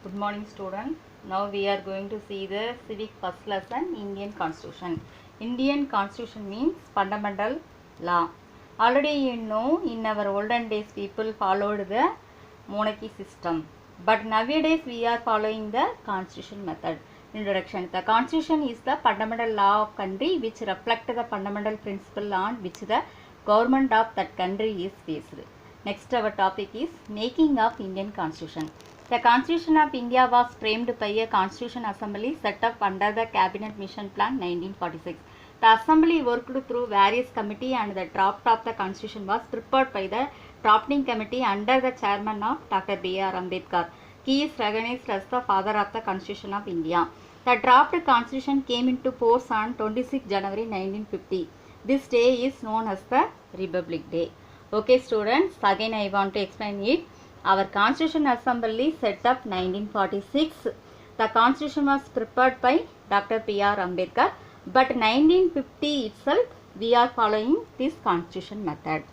Good morning, students. Now we are going to see the civic first lesson, Indian Constitution. Indian Constitution means fundamental law. Already you know, in our olden days people followed the monarchy system. But nowadays we are following the constitution method. Introduction. The constitution is the fundamental law of country which reflect the fundamental principle on which the government of that country is based. Next our topic is making of Indian Constitution. The Constitution of India was framed by a Constitution Assembly set up under the Cabinet Mission Plan 1946. The Assembly worked through various committees and the draft of the Constitution was prepared by the drafting committee under the chairman of Dr. B.R. Ambedkar. He is recognized as the father of the Constitution of India. The draft Constitution came into force on 26 January 1950. This day is known as the Republic Day. Okay students, again I want to explain it. Our Constitution Assembly set up 1946. The Constitution was prepared by Dr. P.R. Ambedkar. But 1950 itself, we are following this Constitution method.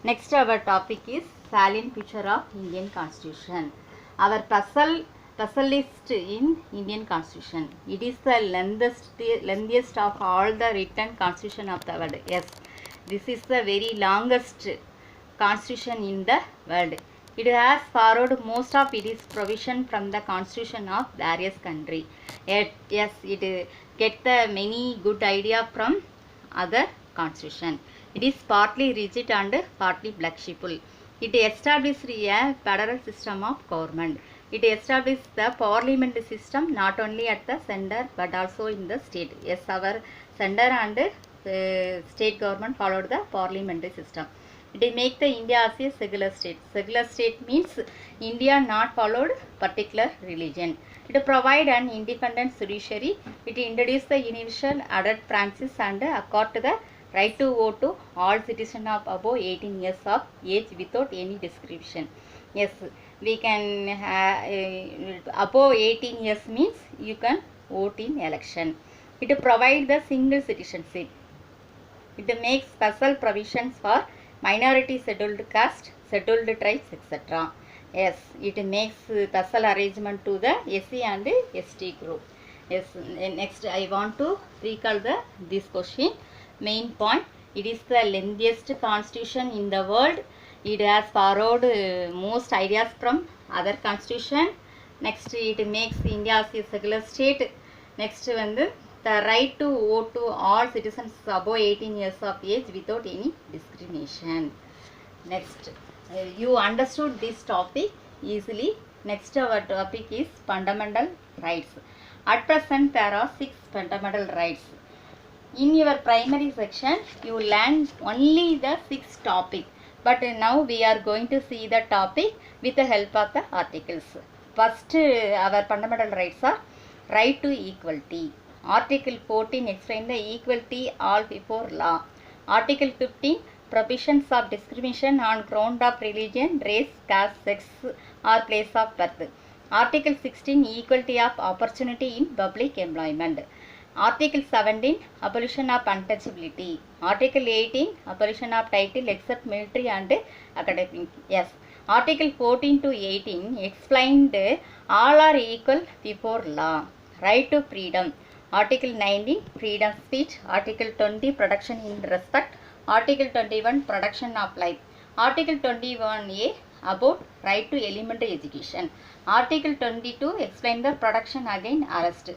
Next, our topic is salient feature of Indian Constitution. Our specialist in Indian Constitution. It is the lengthiest of all the written Constitution of the world. Yes, this is the very longest Constitution in the world. It has borrowed most of its provision from the Constitution of various countries. Yes, it get the many good idea from other Constitution. It is partly rigid and partly flexible. It established a federal system of government. It established the parliament system not only at the center but also in the state. Yes, our center and state government followed the parliamentary system. It make the India as a secular state. Secular state means India not followed particular religion. It provide an independent judiciary. It introduced the universal adult branches and accord the right to vote to all citizens of above 18 years of age without any discrimination. Yes, we can above 18 years means you can vote in election. It provide the single citizenship. It makes special provisions for minority scheduled caste, scheduled tribes, etc. Yes, it makes special arrangement to the SC and ST group. Yes, next I want to recall this question. Main point, it is the lengthiest constitution in the world. It has borrowed most ideas from other constitution. Next, it makes India as a secular state. Next, the right to vote to all citizens above 18 years of age without any discrimination. Next, you understood this topic easily. Next, our topic is fundamental rights. At present, there are 6 fundamental rights. In your primary section, you learn only the 6 topics. But now we are going to see the topic with the help of the articles. First, our fundamental rights are right to equality. Article 14 explains the equality all before law. Article 15 prohibitions of discrimination on ground of religion, race, caste, sex or place of birth. Article 16 equality of opportunity in public employment. Article 17 abolition of untouchability. Article 18 abolition of title except military and academic. Yes. Article 14 to 18 explained all are equal before law. Right to freedom. Article 19 freedom of speech. Article 20 protection in respect. Article 21 protection of life. Article 21A about right to elementary education. Article 22 explain the protection against arrest.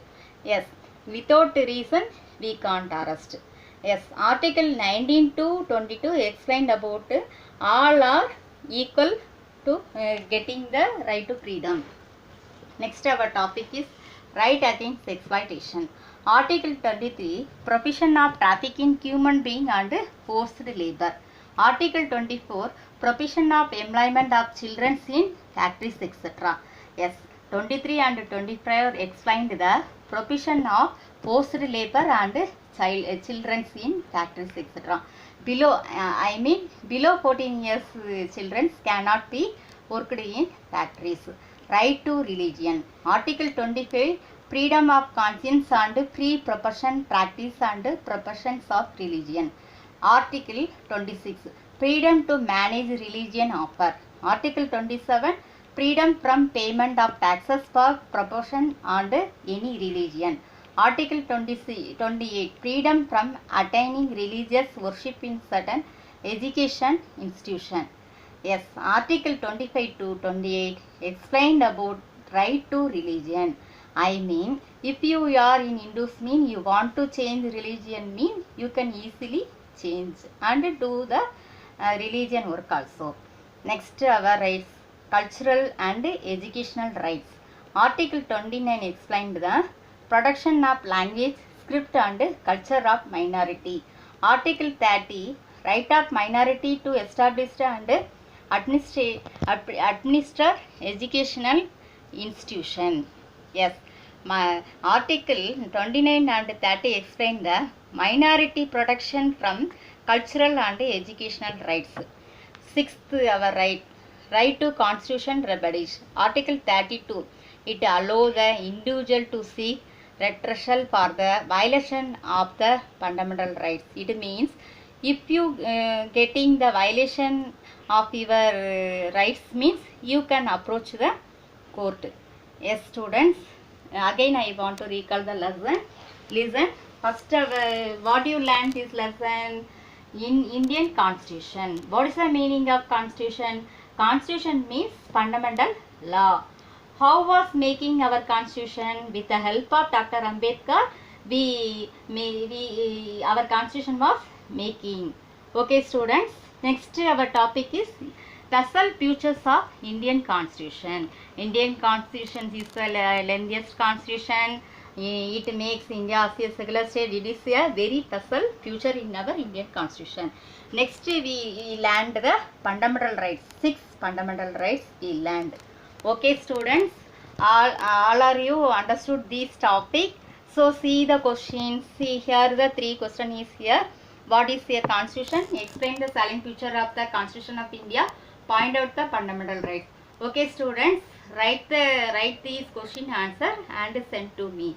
Yes, without reason we can't arrest. Yes, Article 19 to 22 explained about all are equal to getting the right to freedom. Next our topic is right against exploitation. Article 23 prohibition of trafficking human being and forced labor. Article 24 prohibition of employment of children in factories, etc. Yes, 23 and 25 explained the prohibition of forced labor and children in factories, etc. Below below 14 years children cannot be worked in factories. Right to religion. Article 25 freedom of conscience and free profession, practice and professions of religion. Article 26 freedom to manage religion offer. Article 27 freedom from payment of taxes for proportion and any religion. Article 28, freedom from attaining religious worship in certain education institution. Yes, Article 25 to 28 explained about right to religion. I mean, if you are in Hindus mean you want to change religion mean you can easily change and do the religion work also. Next, our rights, cultural and educational rights. Article 29 explained the protection of language, script and culture of minority. Article 30, right of minority to establish and administer educational institution. Yes, my Article 29 and 30 explain the minority protection from cultural and educational rights. Sixth, our right to constitution remedies. Article 32, it allows the individual to seek redressal for the violation of the fundamental rights. It means if you getting the violation of your rights means you can approach the court. Yes, students, again I want to recall the lesson. Listen, first what you learned this lesson in Indian Constitution. What is the meaning of Constitution? Constitution means fundamental law. How was making our Constitution? With the help of Dr. Ambedkar, our Constitution was making. Okay, students. Next, our topic is special features of Indian Constitution. Indian Constitution is the lengthiest Constitution. It makes India as a secular state. It is a very special feature in our Indian Constitution. Next, we learned the fundamental rights. 6 fundamental rights we learned. Okay, students, all are you understood this topic? So, see the questions. See here the 3 questions is here. What is a constitution? Explain the salient feature of the Constitution of India. Point out the fundamental rights. Okay, students, write these question answer and send to me.